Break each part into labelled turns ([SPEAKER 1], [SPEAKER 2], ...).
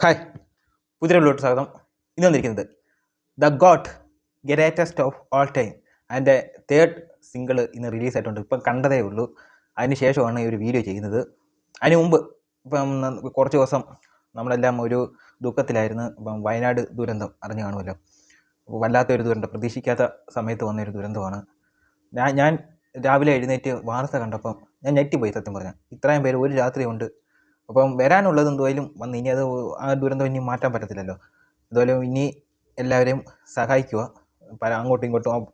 [SPEAKER 1] Hi, പുതിയ വീഡിയോയിലോട്ട് സ്വാഗതം. ഇന്ന് വന്നിരിക്കുന്നത് the got greatest of all time അതിൻ്റെ തേർഡ് സിംഗിൾ ഇന്ന് റിലീസായിട്ടുണ്ട്. ഇപ്പം കണ്ടതേ ഉള്ളൂ. അതിന് ശേഷമാണ് ഈ ഒരു വീഡിയോ ചെയ്യുന്നത്. അതിന് മുമ്പ് കുറച്ച് ദിവസം നമ്മളെല്ലാം ഒരു ദുഃഖത്തിലായിരുന്നു. വയനാട് ദുരന്തം അറിഞ്ഞു കാണുമല്ലോ. വല്ലാത്തൊരു ദുരന്തം, പ്രതീക്ഷിക്കാത്ത സമയത്ത് വന്നൊരു ദുരന്തമാണ്. ഞാൻ രാവിലെ എഴുന്നേറ്റ് വാർത്ത കണ്ടപ്പം ഞാൻ ഞെട്ടിപ്പോയി. സത്യം പറഞ്ഞാൽ ഇത്രയും പേര് ഒരു രാത്രി കൊണ്ട് വരാനുള്ളത് എന്തുമായാലും വന്ന് ഇനി അത് ആ ദുരന്തം ഇനി മാറ്റാൻ പറ്റത്തില്ലല്ലോ. അതുപോലെ ഇനി എല്ലാവരെയും സഹായിക്കുക. അങ്ങോട്ടും ഇങ്ങോട്ടും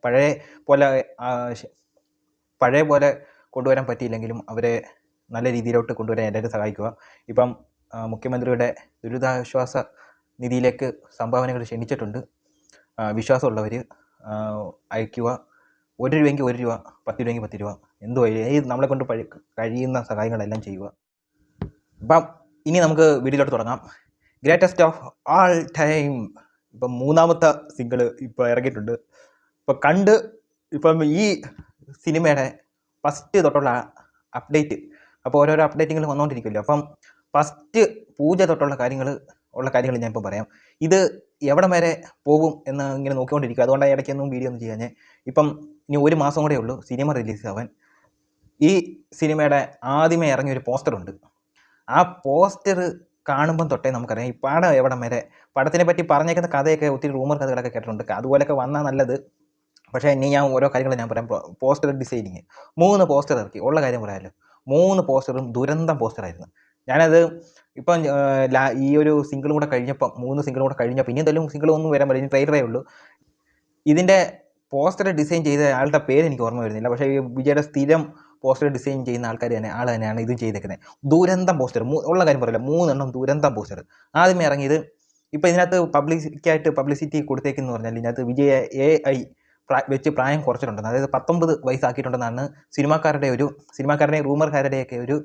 [SPEAKER 1] പഴയ പോലെ കൊണ്ടുവരാൻ പറ്റിയില്ലെങ്കിലും അവരെ നല്ല രീതിയിലോട്ട് കൊണ്ടുവരാൻ എല്ലാവരും സഹായിക്കുക. ഇപ്പം മുഖ്യമന്ത്രിയുടെ ദുരിതാശ്വാസ നിധിയിലേക്ക് സംഭാവനകൾ ക്ഷണിച്ചിട്ടുണ്ട്. വിശ്വാസമുള്ളവർ അയക്കുക. 1 രൂപയെങ്കിൽ 1 രൂപ, 10 രൂപയെങ്കിൽ 10 രൂപ, നമ്മളെ കൊണ്ട് കഴിയുന്ന സഹായങ്ങളെല്ലാം ചെയ്യുക. അപ്പം ഇനി നമുക്ക് വീഡിയോയിലോട്ട് തുടങ്ങാം. ഗ്രേറ്റസ്റ്റ് ഓഫ് ആൾ ടൈം ഇപ്പം 3ാമത്തെ സിംഗിൾ ഇപ്പോൾ ഇറങ്ങിയിട്ടുണ്ട്. ഇപ്പം ഈ സിനിമയുടെ ഫസ്റ്റ് തൊട്ടുള്ള അപ്ഡേറ്റ്, അപ്പോൾ ഓരോരോ അപ്ഡേറ്റുകൾ വന്നുകൊണ്ടിരിക്കുമല്ലോ. അപ്പം ഫസ്റ്റ് പൂജ തൊട്ടുള്ള കാര്യങ്ങൾ ഞാൻ ഇപ്പം പറയാം. ഇത് എവിടെ വരെ പോകും എന്ന് ഇങ്ങനെ നോക്കിക്കൊണ്ടിരിക്കുക. അതുകൊണ്ടാണ് ഇടയ്ക്കൊന്നും വീഡിയോ ഒന്നും ചെയ്യാൻ. ഇപ്പം ഇനി 1 മാസം കൂടെ ഉള്ളൂ സിനിമ റിലീസ് ആവാൻ. ഈ സിനിമയുടെ ആദ്യമേ ഇറങ്ങിയൊരു പോസ്റ്ററുണ്ട്. ആ പോസ്റ്റർ കാണുമ്പം തൊട്ടേ നമുക്കറിയാം ഈ പടം എവിടം വരെ, പടത്തിനെ പറ്റി പറഞ്ഞേക്കുന്ന കഥയൊക്കെ ഒത്തിരി റൂമർ കഥകളൊക്കെ കേട്ടിട്ടുണ്ട്. അതുപോലെയൊക്കെ വന്നാൽ നല്ലത്. പക്ഷേ ഇനി ഞാൻ ഓരോ കാര്യങ്ങൾ ഞാൻ പറയാം. പോസ്റ്റർ ഡിസൈനിങ് 3 പോസ്റ്റർ ഇറക്കി. ഉള്ള കാര്യം പറയാമല്ലോ, 3 പോസ്റ്ററും ദുരന്തം പോസ്റ്ററായിരുന്നു. ഞാനത് ഇപ്പം ഈ ഒരു സിംഗിളും കൂടെ കഴിഞ്ഞപ്പം 3 സിംഗിളും കൂടെ കഴിഞ്ഞപ്പോൾ ഇനി എന്തെങ്കിലും സിംഗിളൊന്നും വരാൻ പറ്റില്ല. ഇനി ട്രെയിലറേ ഉള്ളൂ. ഇതിൻ്റെ പോസ്റ്റർ ഡിസൈൻ ചെയ്ത ആളുടെ പേര് എനിക്ക് ഓർമ്മ വരുന്നില്ല. പക്ഷേ ഈ വിജയുടെ സ്ഥിരം പോസ്റ്റർ ഡിസൈൻ ചെയ്യുന്ന ആൾ തന്നെയാണ് ഇത് ചെയ്തേക്കുന്നത്. ദുരന്തം പോസ്റ്റർ, ഉള്ള കാര്യം പറയില്ല, 3 എണ്ണം ദുരന്തം പോസ്റ്റർ. ആദ്യമേ ഇറങ്ങിയത് ഇപ്പോൾ ഇതിനകത്ത് പബ്ലിസിറ്റി കൊടുത്തേക്കെന്ന് പറഞ്ഞാൽ ഇതിനകത്ത് വിജയ AI വെച്ച് പ്രായം കുറച്ചിട്ടുണ്ടെന്ന്, അതായത് 19 വയസ്സാക്കിയിട്ടുണ്ടെന്നാണ് സിനിമാക്കാരുടെ റൂമർക്കാരുടെയൊക്കെ ഒരു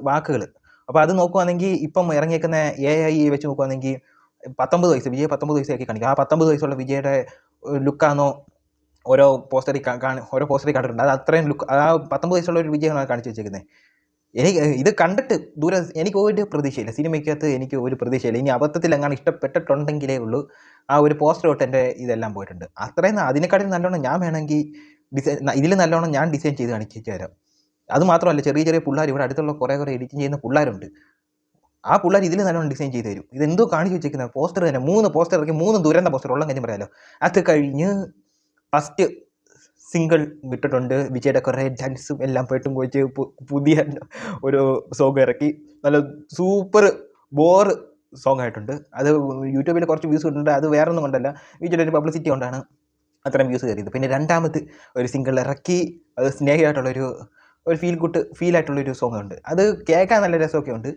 [SPEAKER 1] വാക്കുകൾ. അപ്പോൾ അത് നോക്കുവാണെങ്കിൽ ഇപ്പം ഇറങ്ങിയേക്കുന്ന AI വെച്ച് നോക്കുവാണെങ്കിൽ 19 വയസ്സ്, വിജയ് 19 വയസ്സാക്കി കാണിക്കുക. ആ 19 വയസ്സുള്ള വിജയുടെ ലുക്കാണോ ഓരോ പോസ്റ്ററിൽ കണ്ടിട്ടുണ്ട്. അത് അത്രയും ലുക്ക്, ആ 19 വയസ്സുള്ള ഒരു വിജയമാണ് കാണിച്ചു വെച്ചേക്കുന്നത്. എനിക്ക് ഇത് കണ്ടിട്ട് എനിക്ക് ഒരു പ്രതീക്ഷയില്ല. സിനിമയ്ക്കകത്ത് എനിക്ക് ഒരു പ്രതീക്ഷയില്ല. ഇനി അബദ്ധത്തിൽ എങ്ങാനും ഇഷ്ടപ്പെട്ടിട്ടുണ്ടെങ്കിലേ ഉള്ളൂ ആ ഒരു പോസ്റ്റർ തൊട്ട് എൻ്റെ ഇതെല്ലാം പോയിട്ടുണ്ട്. അത്രയും അതിനെക്കാട്ടിലും നല്ലോണം ഞാൻ വേണമെങ്കിൽ ഇതിൽ നല്ലോണം ഞാൻ ഡിസൈൻ ചെയ്ത് കാണിച്ചു തരാം. അത് മാത്രമല്ല, ചെറിയ പിള്ളേർ, ഇവിടെ അടുത്തുള്ള കുറേ എഡിറ്റിംഗ് ചെയ്യുന്ന പിള്ളേരുണ്ട്. ആ പിള്ളേർ ഇതിൽ നല്ലോണം ഡിസൈൻ ചെയ്ത് തരും. ഇതെന്തോ കാണിച്ചു വെച്ചേക്കുന്ന പോസ്റ്റർ തന്നെ. 3 പോസ്റ്റർ ഇറക്കി, 3 ദുരന്ത പോസ്റ്റർ. ഉള്ള കാര്യം പറയാമല്ലോ. അത് കഴിഞ്ഞ് ഫസ്റ്റ് സിംഗിൾ വിട്ടിട്ടുണ്ട്. വിജയുടെ കുറേ ഡാൻസും എല്ലാം പോയിട്ടും പോയിട്ട് പുതിയ ഒരു സോങ് ഇറക്കി. നല്ല സൂപ്പർ ബോർ സോങ് ആയിട്ടുണ്ട്. അത് യൂട്യൂബിൽ കുറച്ച് വ്യൂസ് കിട്ടുന്നുണ്ട്. അത് വേറെ ഒന്നും കൊണ്ടല്ല, വിജയുടെ ഒരു പബ്ലിസിറ്റി കൊണ്ടാണ് അത്രയും വ്യൂസ് കയറിയത്. പിന്നെ 2ാമത് ഒരു സിംഗിൾ ഇറക്കി. അത് സ്നേഹമായിട്ടുള്ളൊരു ഫീലായിട്ടുള്ളൊരു സോങ് ഉണ്ട്. അത് കേൾക്കാൻ നല്ല രസമൊക്കെ ഉണ്ട്.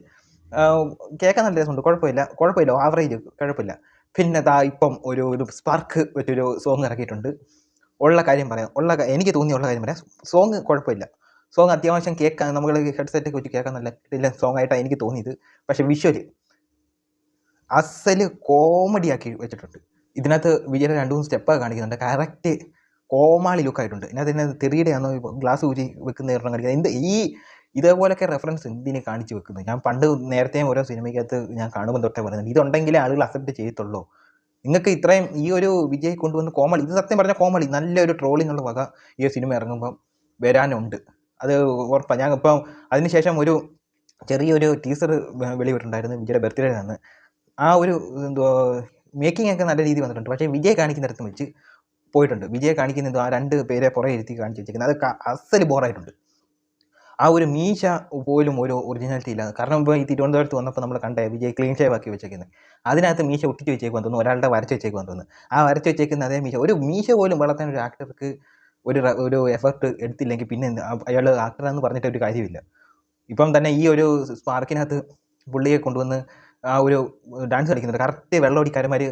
[SPEAKER 1] കുഴപ്പമില്ല, ആവറേജ് കുഴപ്പമില്ല. പിന്നെ ഇപ്പം ഒരു സ്പാർക്ക് വെച്ചൊരു സോങ് ഇറക്കിയിട്ടുണ്ട്. എനിക്ക് തോന്നിയുള്ള കാര്യം പറയാം. സോങ് കുഴപ്പമില്ല. സോങ് അത്യാവശ്യം കേൾക്കാൻ, നമ്മൾ ഹെഡ്സെറ്റൊക്കെ വെച്ച് കേൾക്കാൻ നല്ല സോങ് ആയിട്ടാണ് എനിക്ക് തോന്നിയത്. പക്ഷേ വിഷ്വല് അസല് കോമഡി ആക്കി വെച്ചിട്ടുണ്ട്. ഇതിനകത്ത് വിജയുടെ 2-3 സ്റ്റെപ്പൊക്കെ കാണിക്കുന്നുണ്ട്. കറക്റ്റ് കോമാളി ലുക്കായിട്ടുണ്ട്. ഇതിനകത്ത് തെറിയുടെയാണോ ഗ്ലാസ് ഊരി വെക്കുന്ന ഒരെണ്ണം കാണിക്കുന്നത്. ഇതേപോലെയൊക്കെ റെഫറൻസ് എന്തിനെ കാണിച്ച് വെക്കുന്നത്? ഞാൻ പണ്ട് നേരത്തെ ഓരോ സിനിമയ്ക്കകത്ത് ഞാൻ കാണുമ്പോൾ തൊട്ടേ പറയുന്നത്, ഇതുണ്ടെങ്കിലേ ആളുകൾ അക്സെപ്റ്റ് ചെയ്യത്തുള്ളൂ. നിങ്ങൾക്ക് ഇത്രയും ഈ ഒരു വിജയ് കൊണ്ടുവന്ന് കോമഡി, ഇത് സത്യം പറഞ്ഞാൽ കോമഡി, നല്ലൊരു ട്രോളിനുള്ള വക ഈ സിനിമ ഇറങ്ങുമ്പം വരാനുണ്ട്. അത് ഉറപ്പാണ്. ഞാൻ ഇപ്പം അതിനുശേഷം ഒരു ചെറിയൊരു ടീസർ വെളിവിട്ടുണ്ടായിരുന്നു വിജയുടെ ബർത്ത്ഡേ ആണ്. ആ ഒരു മേക്കിംഗ് ഒക്കെ നല്ല രീതിയിൽ വന്നിട്ടുണ്ട്. പക്ഷേ വിജയ് കാണിക്കുന്നിടത്തും വെച്ച് പോയിട്ടുണ്ട്. വിജയ് കാണിക്കുന്നത് ആ 2 പേരെ പുറകെ ഇരുത്തി കാണിച്ച് വെച്ചിരിക്കുന്നത്. അത് അസല് ബോറായിട്ടുണ്ട്. ആ ഒരു മീശ പോലും ഒരു ഒറിജിനാലിറ്റി ഇല്ല. കാരണം ഇപ്പോൾ ഈ തിരുവനന്തപുരത്ത് വന്നപ്പോൾ നമ്മൾ കണ്ടേ വിജയ് ക്ലീൻ ഷേവ് ആക്കി വെച്ചേക്കുന്നത്. അതിനകത്ത് മീശ ഒട്ടിച്ച് വെച്ചേക്കുവാൻ തോന്നുന്നു, ഒരാളുടെ വരച്ച് വെച്ചേക്കുവാൻ തോന്നുന്നു. ആ വരച്ച് വെച്ചേക്കുന്ന അതേ ഒരു മീശ പോലും വളർത്താൻ ഒരു ആക്ടർക്ക് ഒരു എഫർട്ട് എടുത്തില്ലെങ്കിൽ പിന്നെ അയാൾ ആക്ടറാണെന്ന് പറഞ്ഞിട്ട് ഒരു കാര്യമില്ല. ഇപ്പം തന്നെ ഈ ഒരു സ്പാർക്കിനകത്ത് പുള്ളിയെ കൊണ്ടുവന്ന് ആ ഒരു ഡാൻസ് കളിക്കുന്നുണ്ട്. കറക്റ്റ് വെള്ളമടിക്കാരന്മാർ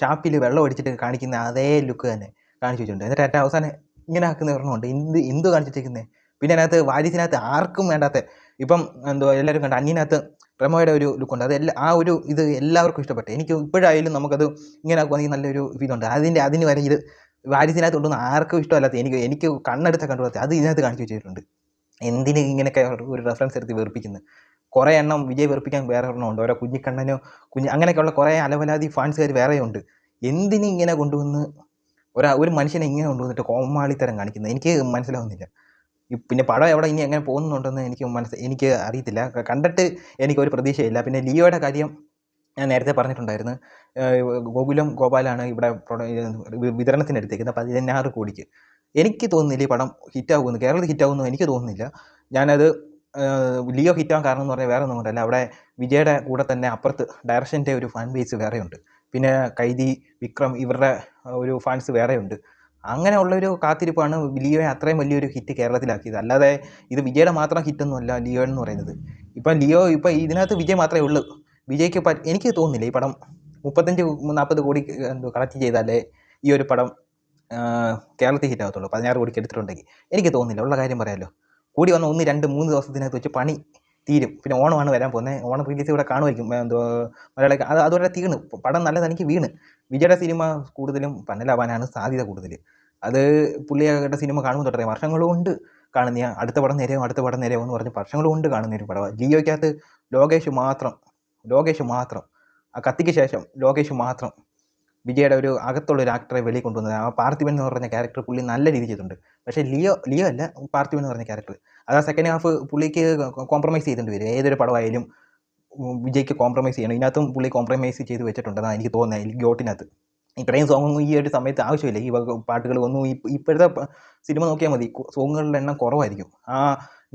[SPEAKER 1] ഷാപ്പിൽ വെള്ളം അടിച്ചിട്ട് കാണിക്കുന്ന അതേ ലുക്ക് തന്നെ കാണിച്ചു വെച്ചിട്ടുണ്ട്. എന്നിട്ട് ഏറ്റവും അവസാനം ഇങ്ങനെ ആക്കുന്ന ഒരെണ്ണമുണ്ട്. എന്ത് കാണിച്ചു വെച്ചേക്കുന്നത്? പിന്നെ അതിനകത്ത് വാരിസിനകത്ത് ആർക്കും വേണ്ടാത്ത, ഇപ്പം എല്ലാവരും കണ്ട അന്യനകത്ത് പ്രമോയുടെ ഒരു ലുക്കുണ്ട്. അത് ഇത് എല്ലാവർക്കും ഇഷ്ടപ്പെട്ടു. എനിക്ക് ഇപ്പോഴായാലും നമുക്കത് ഇങ്ങനെ ആക്കുവാണെങ്കിൽ നല്ലൊരു ഇതുണ്ട്. അതിന് വരെ ഇത് വാരിസിനകത്ത് കൊണ്ടുവന്ന് ആർക്കും ഇഷ്ടമല്ലാത്ത എനിക്ക് കണ്ണെടുത്ത കണ്ടുപോകാത്ത അത് ഇതിനകത്ത് കാണിച്ചു വെച്ചിട്ടുണ്ട്. എന്തിന് ഇങ്ങനെയൊക്കെ ഒരു റെഫറൻസ് എടുത്ത് വെറുപ്പിക്കുന്നത്? കുറേ എണ്ണം വിജയ് വെറുപ്പിക്കാൻ വേറെ എണ്ണമുണ്ട്. ഓരോ കുഞ്ഞിക്കണ്ണനോ അങ്ങനെയൊക്കെയുള്ള കുറേ അലവലാതി ഫാൻസുകാർ വേറെയുണ്ട്. എന്തിന് ഇങ്ങനെ കൊണ്ടുവന്ന് ഒരു മനുഷ്യനെ ഇങ്ങനെ കൊണ്ടുവന്നിട്ട് കോമാളിത്തരം കാണിക്കുന്നത് എനിക്ക് മനസ്സിലാവുന്നില്ല. പിന്നെ പടം എവിടെ ഇനി എങ്ങനെ പോകുന്നുണ്ടെന്ന് എനിക്ക് അറിയത്തില്ല. കണ്ടിട്ട് എനിക്കൊരു പ്രതീക്ഷയില്ല. പിന്നെ ലിയോയുടെ കാര്യം ഞാൻ നേരത്തെ പറഞ്ഞിട്ടുണ്ടായിരുന്നു. ഗോകുലം ഗോപാലാണ് ഇവിടെ വിതരണത്തിന് എടുത്തേക്കുന്നത് 16 കോടിക്ക്. എനിക്ക് തോന്നുന്നില്ല ഈ പടം ഹിറ്റാകുമെന്ന്, കേരളത്തിൽ ഹിറ്റാകുമെന്ന് എനിക്ക് തോന്നുന്നില്ല. ഞാനത് ലിയോ ഹിറ്റാകാൻ കാരണം എന്ന് പറഞ്ഞാൽ വേറെ ഒന്നും കൊണ്ടല്ല, അവിടെ വിജയുടെ കൂടെ തന്നെ അപ്പുറത്ത് ഡയറക്ഷൻ്റെ ഒരു ഫാൻ ബേസ് വേറെയുണ്ട്. പിന്നെ കൈദി, വിക്രം ഇവരുടെ ഒരു ഫാൻസ് വേറെയുണ്ട്. അങ്ങനെയുള്ളൊരു കാത്തിരിപ്പാണ് ലിയോയെ അത്രയും വലിയൊരു ഹിറ്റ് കേരളത്തിലാക്കിയത്. അല്ലാതെ ഇത് വിജയുടെ മാത്രം ഹിറ്റൊന്നുമല്ല ലിയോ എന്ന് പറയുന്നത്. ഇപ്പം ഇതിനകത്ത് വിജയ് മാത്രമേ ഉള്ളൂ. വിജയ്ക്ക് എനിക്ക് തോന്നുന്നില്ല ഈ പടം 35-40 കോടി കളക്ട് ചെയ്താലേ ഈ ഒരു പടം കേരളത്തിൽ ഹിറ്റാകത്തുള്ളൂ. 16 കോടിക്ക് എടുത്തിട്ടുണ്ടെങ്കിൽ എനിക്ക് തോന്നുന്നില്ല. ഉള്ള കാര്യം പറയാമല്ലോ. കൂടി വന്ന 1, 2, 3 ദിവസത്തിനകത്ത് വെച്ച് പണി തീരും. പിന്നെ ഓണമാണ് വരാൻ പോകുന്നത്. ഓണം റിലീസ് ഇവിടെ കാണുമായിരിക്കും. മലയാളി അതുവരെ തീർന്ന് പടം നല്ല തനിക്ക് വീണ്. വിജയുടെ സിനിമ കൂടുതലും പന്നലാവാനാണ് സാധ്യത കൂടുതൽ. അത് പുള്ളിയുടെ സിനിമ കാണുമ്പോൾ തൊട്ടറിയാം. വർഷങ്ങൾ കൊണ്ട് കാണുന്ന അടുത്ത പടം നേരെയോ എന്ന് പറഞ്ഞ് വർഷങ്ങൾ കൊണ്ട് കാണുന്ന ഒരു പടമാണ്. ലിയോയ്ക്കകത്ത് ലോകേഷ് മാത്രം ആ കത്തിക്ക് ശേഷം ലോകേഷ് മാത്രം വിജയുടെ ഒരു അകത്തുള്ളൊരു ആക്ടറെ വെളിയിൽ കൊണ്ടുവന്നത്. ആ പാർത്ഥിവൻ എന്ന് പറഞ്ഞ ക്യാരക്ടർ പുള്ളി നല്ല രീതിയിൽ ചെയ്തിട്ടുണ്ട്. പക്ഷേ ലിയോ അല്ല, പാർത്ഥിവൻ എന്ന് പറഞ്ഞ ക്യാരക്ടർ അത് ആ സെക്കൻഡ് ഹാഫ് പുള്ളിക്ക് കോംപ്രമൈസ് ചെയ്തിട്ട് വരും. ഏതൊരു പടമായാലും വിജയ്ക്ക് കോംപ്രമൈസ് ചെയ്യണം. ഇതിനകത്തും പുള്ളി കോംപ്രമൈസ് ചെയ്ത് വെച്ചിട്ടുണ്ടെന്നാണ് എനിക്ക് തോന്നുന്നത്. ഗോട്ടിനകത്ത് ഇത്രയും സോങ്ങൊന്നും ഈ ഒരു സമയത്ത് ആവശ്യമില്ല. ഈ പാട്ടുകൾ ഒന്നും ഇപ്പോഴത്തെ സിനിമ നോക്കിയാൽ മതി, സോങ്ങുകളുടെ എണ്ണം കുറവായിരിക്കും. ആ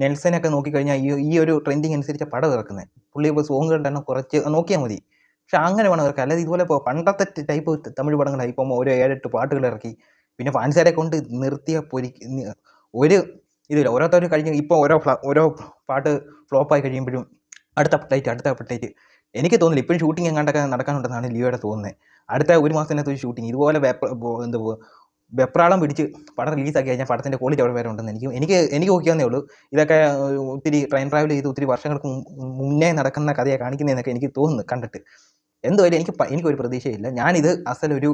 [SPEAKER 1] നെൽസനൊക്കെ നോക്കിക്കഴിഞ്ഞാൽ ഈ ഒരു ട്രെൻഡിങ് അനുസരിച്ച് പടം ഇറക്കുന്നത്. പുള്ളി ഇപ്പോൾ സോങ്ങുകളുടെ എണ്ണം കുറച്ച് നോക്കിയാൽ മതി. പക്ഷെ അങ്ങനെ വേണം ഇറക്കുക. അല്ലാതെ ഇതുപോലെ ഇപ്പോൾ പണ്ടത്തെ ടൈപ്പ് തമിഴ് പടങ്ങളായി ഇപ്പം ഓരോ 7-8 പാട്ടുകൾ ഇറക്കി പിന്നെ ഫാൻസുകാരെ കൊണ്ട് നിർത്തിയ ഒരു ഇതില്ല. ഓരോരുത്തർ കഴിഞ്ഞ് ഇപ്പോൾ ഓരോ പാട്ട് ഫ്ലോപ്പായി കഴിയുമ്പോഴും അടുത്ത അപ്ഡേറ്റ് എനിക്ക് തോന്നുന്നില്ല. ഇപ്പോഴും ഷൂട്ടിംഗ് എങ്ങാണ്ടൊക്കെ നടക്കാനുണ്ടെന്നാണ് ലിയോയുടെ തോന്നുന്നത്. അടുത്ത 1 മാസത്തിനകത്ത് ഒരു ഷൂട്ടിംഗ് ഇതുപോലെ വെപ്രാളം പിടിച്ച് പടം റിലീസാക്കി കഴിഞ്ഞാൽ പടത്തിൻ്റെ ക്വാളിറ്റി അവിടെ വരെ ഉണ്ടെന്ന് എനിക്ക് നോക്കിയാന്നേ ഉള്ളൂ. ഇതൊക്കെ ഒത്തിരി ട്രെയിൻ ട്രാവൽ ചെയ്ത് ഒത്തിരി വർഷങ്ങൾക്ക് മുന്നേ നടക്കുന്ന കഥയെ കാണിക്കുന്നതെന്നൊക്കെ എനിക്ക് തോന്നുന്നു കണ്ടിട്ട്. എന്തായാലും എനിക്കൊരു പ്രതീക്ഷയില്ല. ഞാനിത് അസലൊരു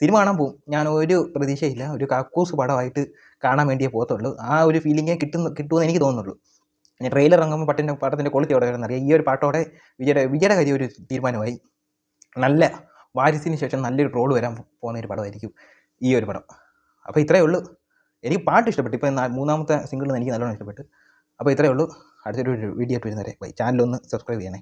[SPEAKER 1] സിനിമ കാണാൻ പോകും. ഞാൻ ഒരു പ്രതീക്ഷയില്ല. ഒരു കക്കൂസ് പടമായിട്ട് കാണാൻ വേണ്ടിയേ പോകത്തുള്ളൂ. ആ ഒരു ഫീലിംഗേ കിട്ടുമെന്ന് എനിക്ക് തോന്നുന്നുള്ളൂ. ഇനി ട്രെയിലർ ഇറങ്ങുമ്പോൾ പടത്തിൻ്റെ ക്വാളിറ്റി അവിടെ വരുന്നറിയാം. ഈ ഒരു പാട്ടോടെ വിജയുടെ കാര്യം ഒരു തീരുമാനമായി. നല്ല വാരിസിന് ശേഷം നല്ലൊരു ട്രോൾ വരാൻ പോകുന്ന ഒരു പടമായിരിക്കും ഈ ഒരു പടം. അപ്പോൾ ഇത്രയേ ഉള്ളൂ. എനിക്ക് പാട്ട് ഇഷ്ടപ്പെട്ടു. ഇപ്പോൾ 3ാമത്തെ സിംഗിളിൽ നിന്ന് എനിക്ക് നല്ലോണം ഇഷ്ടപ്പെട്ടു. അപ്പോൾ ഇത്രയേ ഉള്ളൂ. അടുത്തൊരു വീഡിയോ ആയിട്ട് വരുന്നവരെ ബൈ. ചാനലൊന്ന് സബ്സ്ക്രൈബ് ചെയ്യണേ.